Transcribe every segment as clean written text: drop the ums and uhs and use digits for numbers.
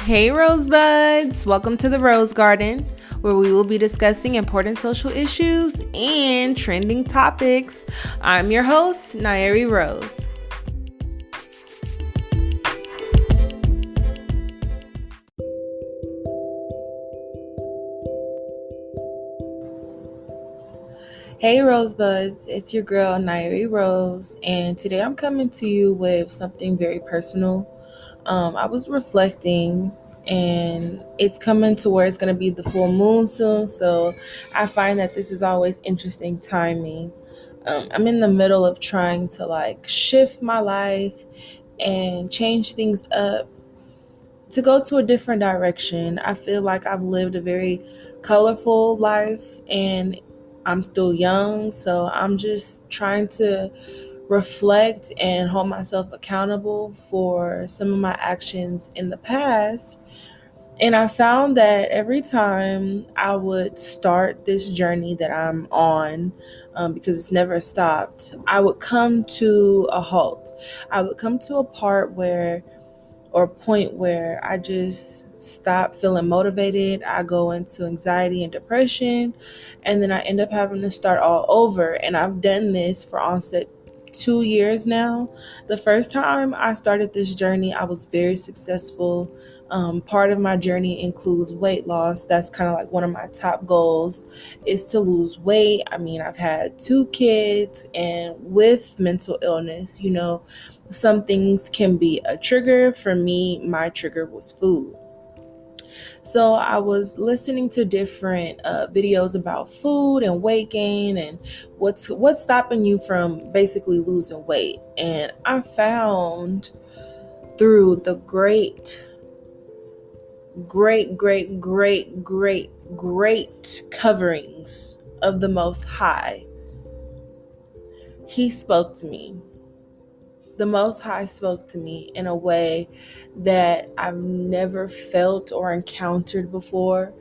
Hey Rosebuds! Welcome to the Rose Garden, where we will be discussing important social issues and trending topics. I'm your host, Nyeri Rose. Hey Rosebuds, it's your girl, Nyeri Rose, and today I'm coming to you with something very personal. I was reflecting, and it's coming to where it's going to be the full moon soon, so I find that this is always interesting timing. I'm in the middle of trying to shift my life and change things up to go to a different direction. I feel like I've lived a very colorful life and I'm still young, so I'm just trying to reflect and hold myself accountable for some of my actions in the past. And I found that every time I would start this journey that I'm on, because it's never stopped, I would come to a halt. I would come to a part where, or a point where I just stop feeling motivated. I go into anxiety and depression, and then I end up having to start all over. And I've done this for onset 2 years now. The first time I started this journey, I was very successful. Part of my journey includes weight loss. That's kind of like one of my top goals is to lose weight. I mean, I've had 2 kids, and with mental illness, some things can be a trigger. For me, my trigger was food. So I was listening to different videos about food and weight gain and what's stopping you from basically losing weight. And I found through the great coverings of the Most High, He spoke to me. The Most High spoke to me in a way that I've never felt or encountered before.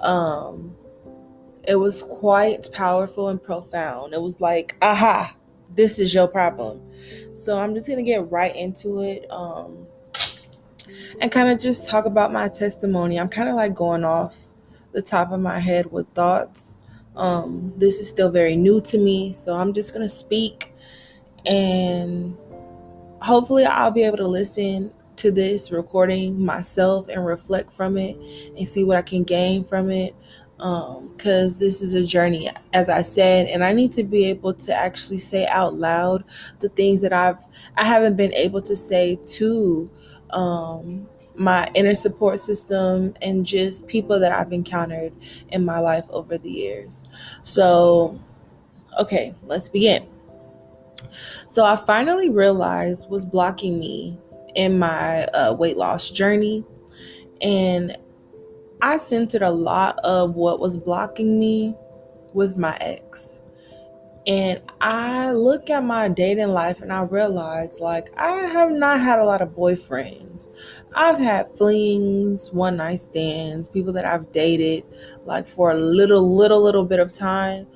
It was quite powerful and profound. It was like, aha, this is your problem. So I'm just going to get right into it and kind of just talk about my testimony. I'm kind of like going off the top of my head with thoughts. This is still very new to me, so I'm just going to speak, and hopefully I'll be able to listen to this recording myself and reflect from it and see what I can gain from it. Because this is a journey, as I said, and I need to be able to actually say out loud the things that I haven't been able to say to my inner support system and just people that I've encountered in my life over the years. So, okay, let's begin. So I finally realized what's blocking me in my weight loss journey. And I centered a lot of what was blocking me with my ex. And I look at my dating life and I realize I have not had a lot of boyfriends. I've had flings, one night stands, people that I've dated for a little bit of time.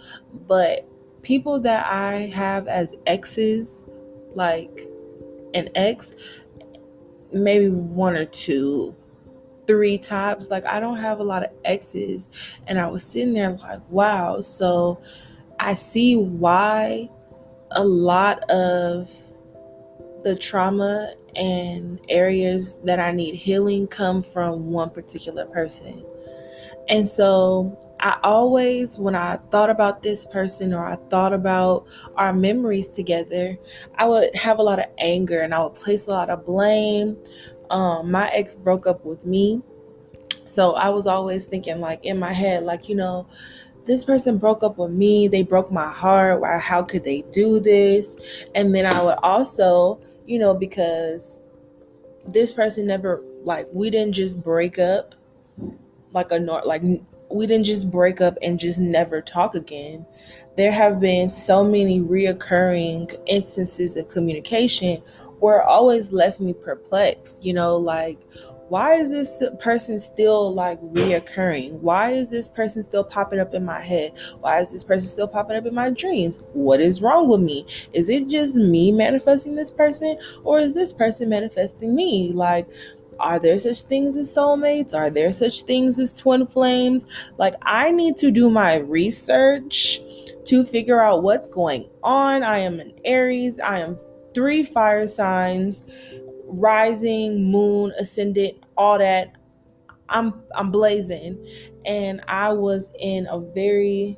But people that I have as exes, like an ex, maybe one or two, three tops. I don't have a lot of exes. And I was sitting there wow. So I see why a lot of the trauma and areas that I need healing come from one particular person. And so I always, when I thought about this person or I thought about our memories together, I would have a lot of anger and I would place a lot of blame. My ex broke up with me. So I was always thinking in my head, this person broke up with me. They broke my heart. Why? How could they do this? And then I would also, because this person never, we didn't just break up we didn't just break up and just never talk again. There have been so many reoccurring instances of communication where it always left me perplexed, why is this person still reoccurring? Why is this person still popping up in my head? Why is this person still popping up in my dreams? What is wrong with me? Is it just me manifesting this person, or is this person manifesting me? Are there such things as soulmates? Are there such things as twin flames? Like, I need to do my research to figure out what's going on. I am an Aries. I am 3 fire signs, rising, moon, ascendant, all that. I'm blazing. And I was in a very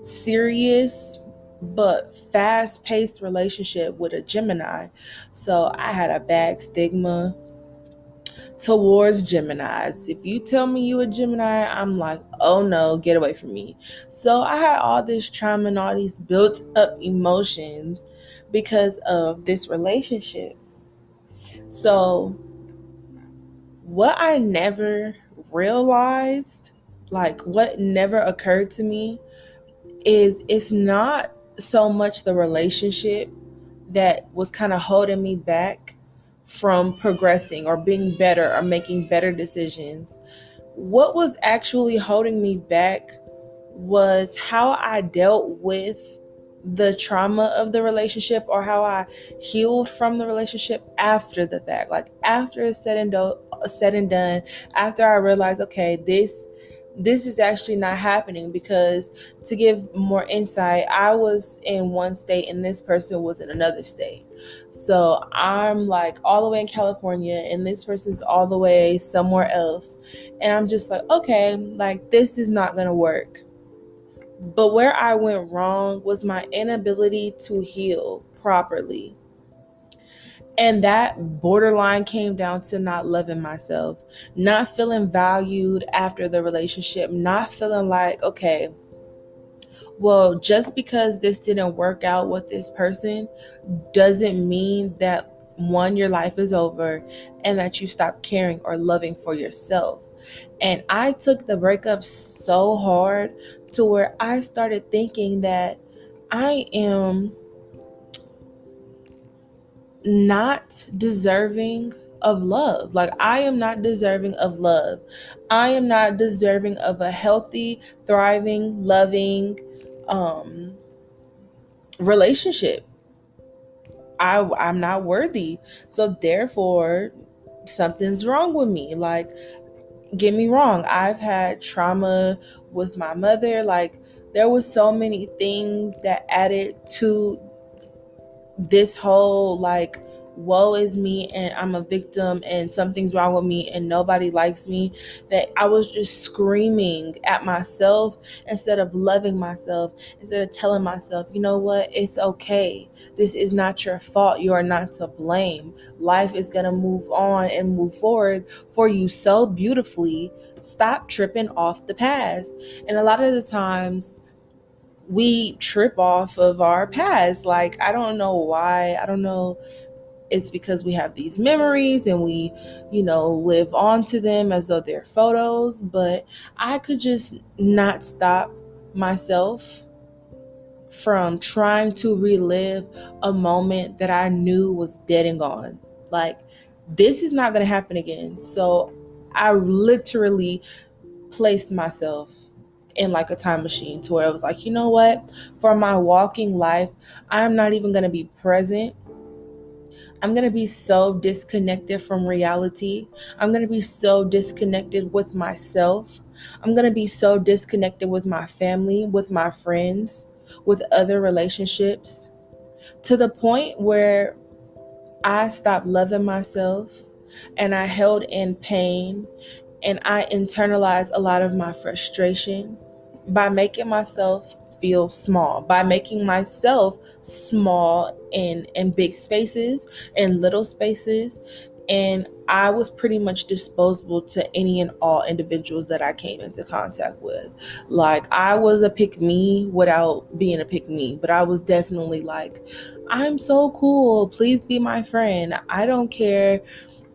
serious but fast-paced relationship with a Gemini. So I had a bad stigma towards Geminis. If you tell me you a Gemini, I'm like, oh no, get away from me. So I had all this trauma and all these built up emotions because of this relationship. So what I never realized, like what never occurred to me, is it's not so much the relationship that was kind of holding me back from progressing or being better or making better decisions. What was actually holding me back was how I dealt with the trauma of the relationship, or how I healed from the relationship after the fact. Like after it's said and done, after I realized, okay, this is actually not happening. Because to give more insight, I was in one state and this person was in another state. So I'm like all the way in California and this person's all the way somewhere else. And I'm just like, okay, like this is not going to work. But where I went wrong was my inability to heal properly. And that borderline came down to not loving myself, not feeling valued after the relationship, not feeling like, okay, well, just because this didn't work out with this person doesn't mean that one, your life is over, and that you stop caring or loving for yourself. And I took the breakup so hard to where I started thinking that I am not deserving of love. Like, I am not deserving of love. I am not deserving of a healthy, thriving, loving relationship. I'm not worthy. So therefore, something's wrong with me. Like, get me wrong, I've had trauma with my mother. Like, there was so many things that added to this whole like woe is me and I'm a victim and something's wrong with me and nobody likes me, that I was just screaming at myself instead of loving myself, instead of telling myself, you know what, it's okay, this is not your fault, you are not to blame, life is going to move on and move forward for you so beautifully, stop tripping off the past. And a lot of the times we trip off of our past. Like, I don't know why. I don't know. It's because we have these memories and we, live on to them as though they're photos. But I could just not stop myself from trying to relive a moment that I knew was dead and gone. Like, this is not going to happen again. So I literally placed myself in like a time machine to where I was like, you know what? For my walking life, I'm not even going to be present. I'm going to be so disconnected from reality. I'm going to be so disconnected with myself. I'm going to be so disconnected with my family, with my friends, with other relationships, to the point where I stopped loving myself and I held in pain and I internalized a lot of my frustration by making myself feel small, by making myself small in big spaces, in little spaces. And I was pretty much disposable to any and all individuals that I came into contact with. Like, I was a pick me without being a pick me, but I was definitely like, I'm so cool, please be my friend. I don't care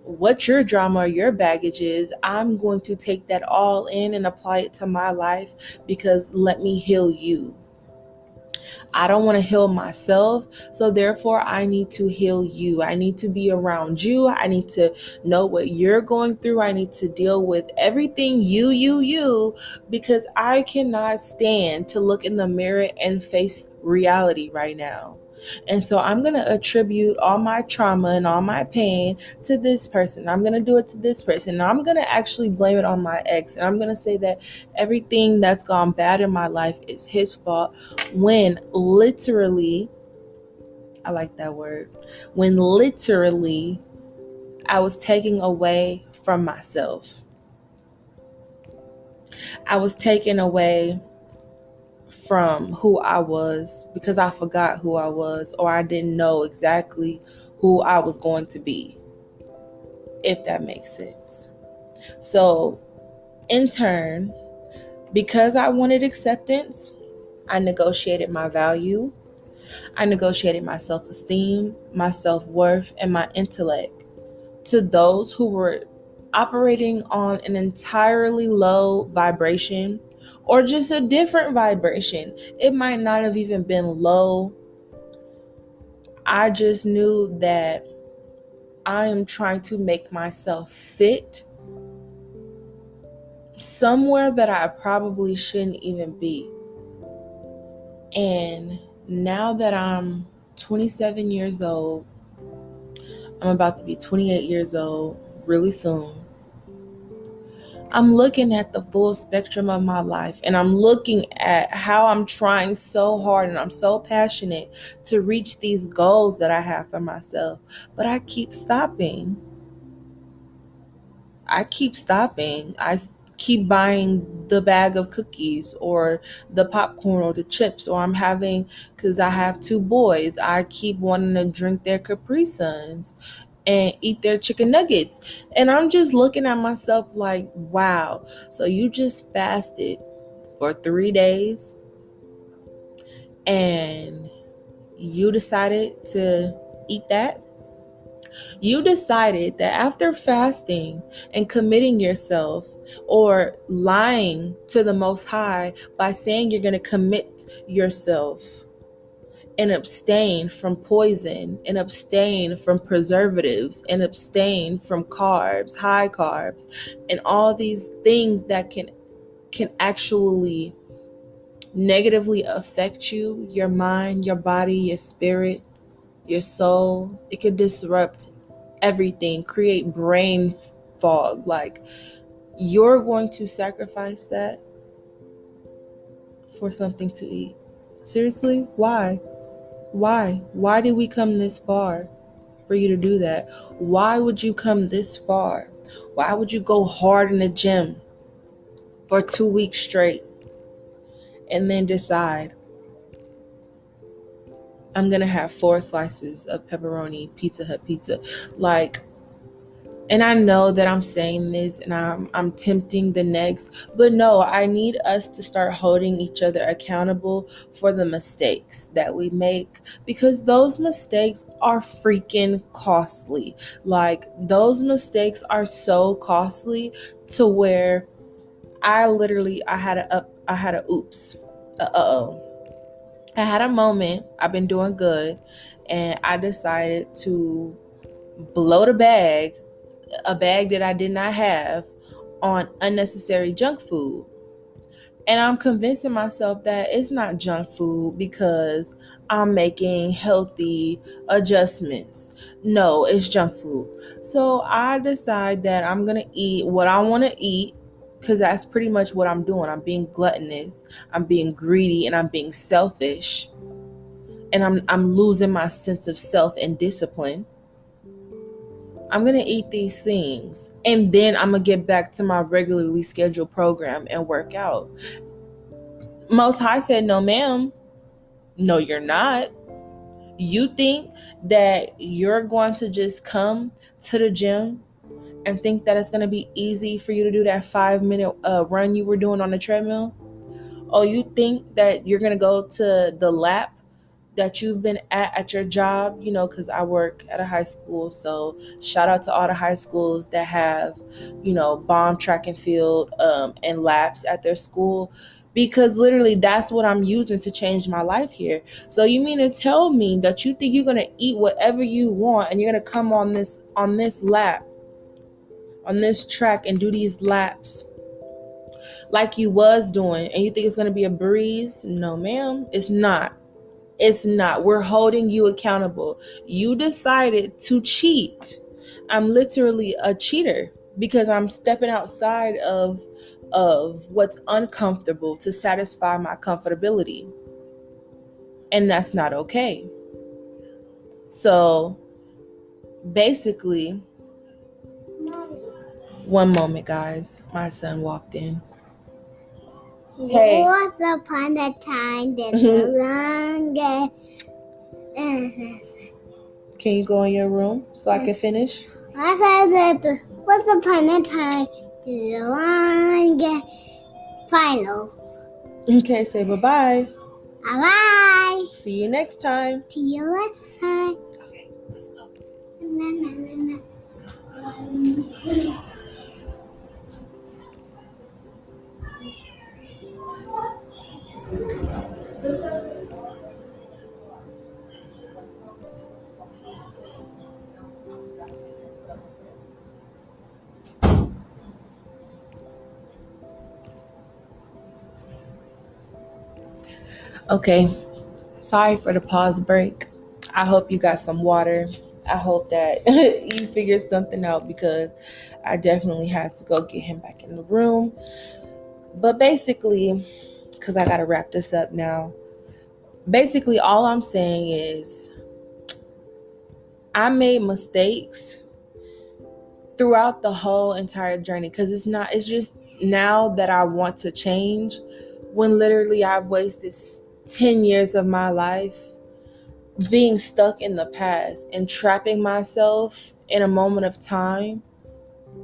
what your drama or your baggage is. I'm going to take that all in and apply it to my life, because let me heal you. I don't want to heal myself, so therefore I need to heal you. I need to be around you. I need to know what you're going through. I need to deal with everything you, because I cannot stand to look in the mirror and face reality right now. And so I'm going to attribute all my trauma and all my pain to this person. I'm going to do it to this person. And I'm going to actually blame it on my ex. And I'm going to say that everything that's gone bad in my life is his fault, when literally, I like that word, when literally I was taking away from myself. I was taken away from who I was because I forgot who I was, or I didn't know exactly who I was going to be, if that makes sense. So in turn, because I wanted acceptance, I negotiated my value. I negotiated my self-esteem, my self-worth, and my intellect to those who were operating on an entirely low vibration, or just a different vibration. It might not have even been low. I just knew that I am trying to make myself fit somewhere that I probably shouldn't even be. And now that I'm 27 years old, I'm about to be 28 years old really soon. I'm looking at the full spectrum of my life, and I'm looking at how I'm trying so hard and I'm so passionate to reach these goals that I have for myself. But I keep stopping. I keep buying the bag of cookies or the popcorn or the chips, or I'm having, because I have two boys, I keep wanting to drink their Capri Suns and eat their chicken nuggets. And I'm just looking at myself like, wow, so you just fasted for 3 days and you decided to eat that? You decided that after fasting and committing yourself, or lying to the Most High by saying you're going to commit yourself and abstain from poison and abstain from preservatives and abstain from carbs, high carbs, and all these things that can actually negatively affect you, your mind, your body, your spirit, your soul. It could disrupt everything, create brain fog. Like, you're going to sacrifice that for something to eat? Seriously? Why did we come this far for you to do that? Why would you come this far? Why would you go hard in the gym for 2 weeks straight and then decide, I'm gonna have 4 slices of pepperoni Pizza Hut pizza? Like, and I know that I'm saying this and I'm tempting the next, but no, I need us to start holding each other accountable for the mistakes that we make, because those mistakes are freaking costly. Like, those mistakes are so costly to where I had a oops. I had a moment. I've been doing good, and I decided to blow the bag, a bag that I did not have, on unnecessary junk food. And I'm convincing myself that it's not junk food because I'm making healthy adjustments. No, it's junk food. So I decide that I'm going to eat what I want to eat, because that's pretty much what I'm doing. I'm being gluttonous, I'm being greedy, and I'm being selfish. And I'm losing my sense of self and discipline. I'm going to eat these things, and then I'm going to get back to my regularly scheduled program and work out. Most High said, no, ma'am. No, you're not. You think that you're going to just come to the gym and think that it's going to be easy for you to do that 5-minute run you were doing on the treadmill? Oh, you think that you're going to go to the lap that you've been at your job, because I work at a high school. So shout out to all the high schools that have, bomb track and field and laps at their school, because literally that's what I'm using to change my life here. So you mean to tell me that you think you're going to eat whatever you want and you're going to come on this lap, on this track, and do these laps like you was doing, and you think it's going to be a breeze? No, ma'am, it's not. It's not. We're holding you accountable. You decided to cheat. I'm literally a cheater because I'm stepping outside of what's uncomfortable to satisfy my comfortability. And that's not okay. So basically, one moment, guys. My son walked in. Hey. Once upon a time, there's a long. Can you go in your room so I can finish? Once upon a time, there's a long final. Okay, say bye-bye. Bye-bye. See you next time. See you next time. Okay, let's go. Okay, sorry for the pause break. I hope you got some water. I hope that you figured something out because I definitely had to go get him back in the room. But basically, because I got to wrap this up now, basically all I'm saying is I made mistakes throughout the whole entire journey because it's just now that I want to change when literally I've wasted 10 years of my life being stuck in the past and trapping myself in a moment of time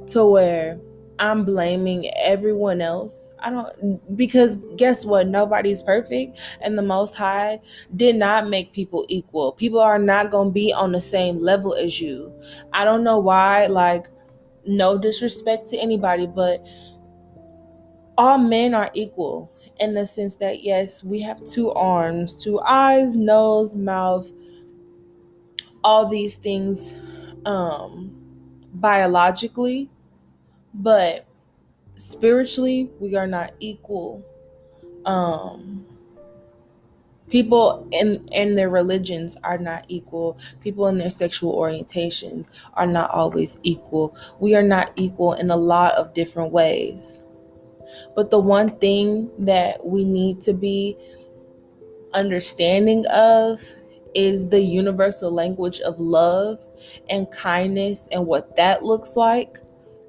to where I'm blaming everyone else. Because guess what? Nobody's perfect, and the Most High did not make people equal. People are not going to be on the same level as you. I don't know why, like, no disrespect to anybody, but all men are equal in the sense that, yes, we have two arms, two eyes, nose, mouth, all these things biologically, but spiritually we are not equal. People in their religions are not equal. People in their sexual orientations are not always equal. We are not equal in a lot of different ways. But the one thing that we need to be understanding of is the universal language of love and kindness and what that looks like.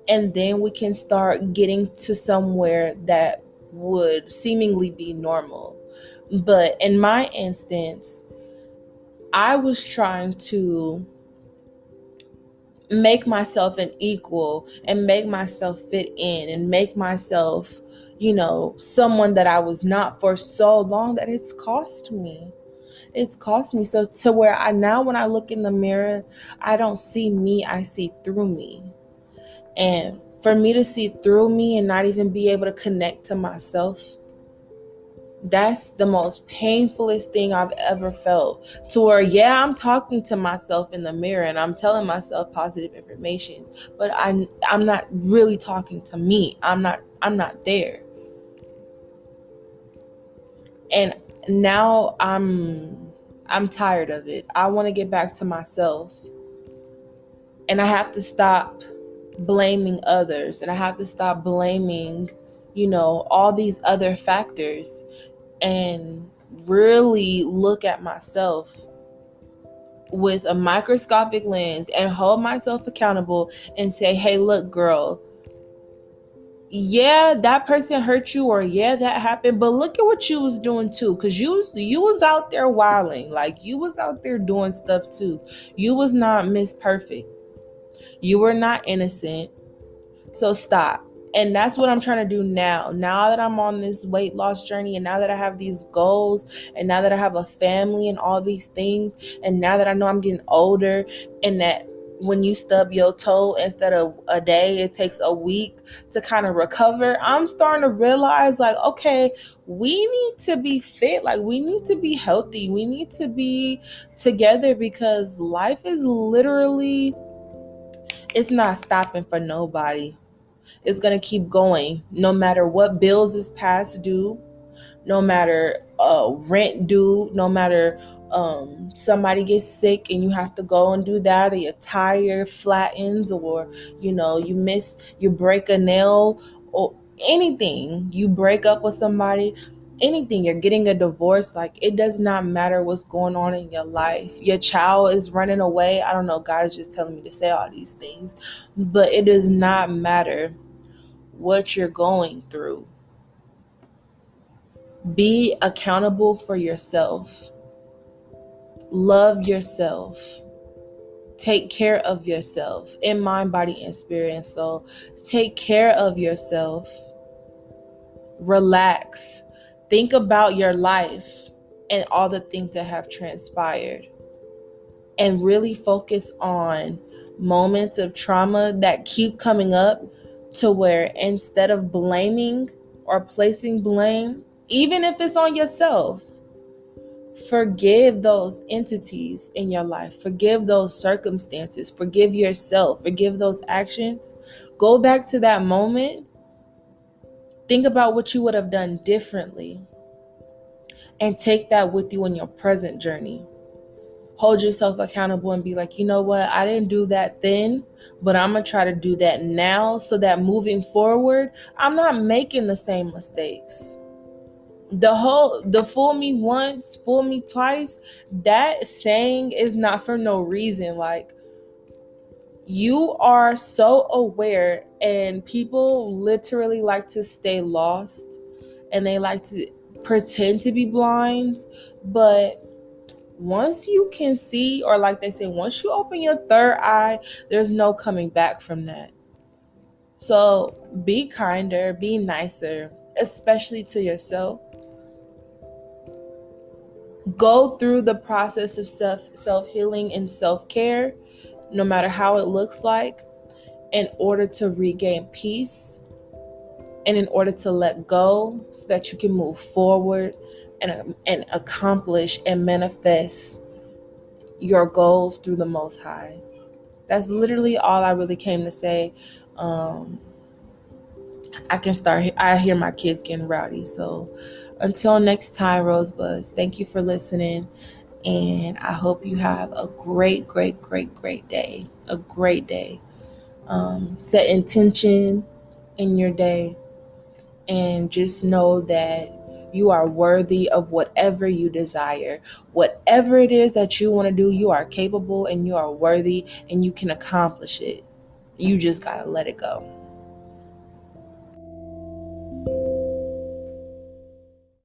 And then we can start getting to somewhere that would seemingly be normal. But in my instance, I was trying to make myself an equal and make myself fit in and make myself, someone that I was not for so long that it's cost me. It's cost me so to where when I look in the mirror, I don't see me, I see through me. And for me to see through me and not even be able to connect to myself, that's the most painfulest thing I've ever felt. To where, yeah, I'm talking to myself in the mirror and I'm telling myself positive information, but I'm not really talking to me. I'm not there. And now I'm tired of it. I want to get back to myself. And I have to stop blaming others, and I have to stop blaming, all these other factors, and really look at myself with a microscopic lens and hold myself accountable and say, hey, look, girl, yeah, that person hurt you, or yeah, that happened, but look at what you was doing too, because you was out there wilding, like you was out there doing stuff too. You was not Miss Perfect. You were not innocent. So stop. And that's what I'm trying to do now. Now that I'm on this weight loss journey, and now that I have these goals, and now that I have a family and all these things, and now that I know I'm getting older, and that when you stub your toe, instead of a day, it takes a week to kind of recover, I'm starting to realize, like, okay, we need to be fit. Like, we need to be healthy. We need to be together, because life is literally, it's not stopping for nobody. It's going to keep going no matter what bills is past due, no matter rent due, no matter Somebody gets sick and you have to go and do that, or your tire flattens, or you break a nail, or anything, you break up with somebody, anything, you're getting a divorce. Like, it does not matter what's going on in your life. Your child is running away. I don't know, God is just telling me to say all these things, but it does not matter what you're going through. Be accountable for yourself. Love yourself. Take care of yourself in mind, body, and spirit and soul. Take care of yourself. Relax. Think about your life and all the things that have transpired. And really focus on moments of trauma that keep coming up, to where instead of blaming or placing blame, even if it's on yourself, forgive those entities in your life. Forgive those circumstances. Forgive yourself. Forgive those actions. Go back to that moment. Think about what you would have done differently. And take that with you in your present journey. Hold yourself accountable and be like, you know what? I didn't do that then, but I'm going to try to do that now, so that moving forward, I'm not making the same mistakes. The fool me once, fool me twice, that saying is not for no reason. Like, you are so aware, and people literally like to stay lost, and they like to pretend to be blind. But once you can see, or like they say, once you open your third eye, there's no coming back from that. So be kinder, be nicer, especially to yourself. Go through the process of self-healing and self-care, no matter how it looks like, in order to regain peace, and in order to let go, so that you can move forward and accomplish and manifest your goals through the Most High. That's literally all I really came to say. I hear my kids getting rowdy. So until next time, Rosebuds, thank you for listening. And I hope you have a great, great, great, great day. A great day. Set intention in your day. And just know that you are worthy of whatever you desire. Whatever it is that you want to do, you are capable and you are worthy and you can accomplish it. You just got to let it go.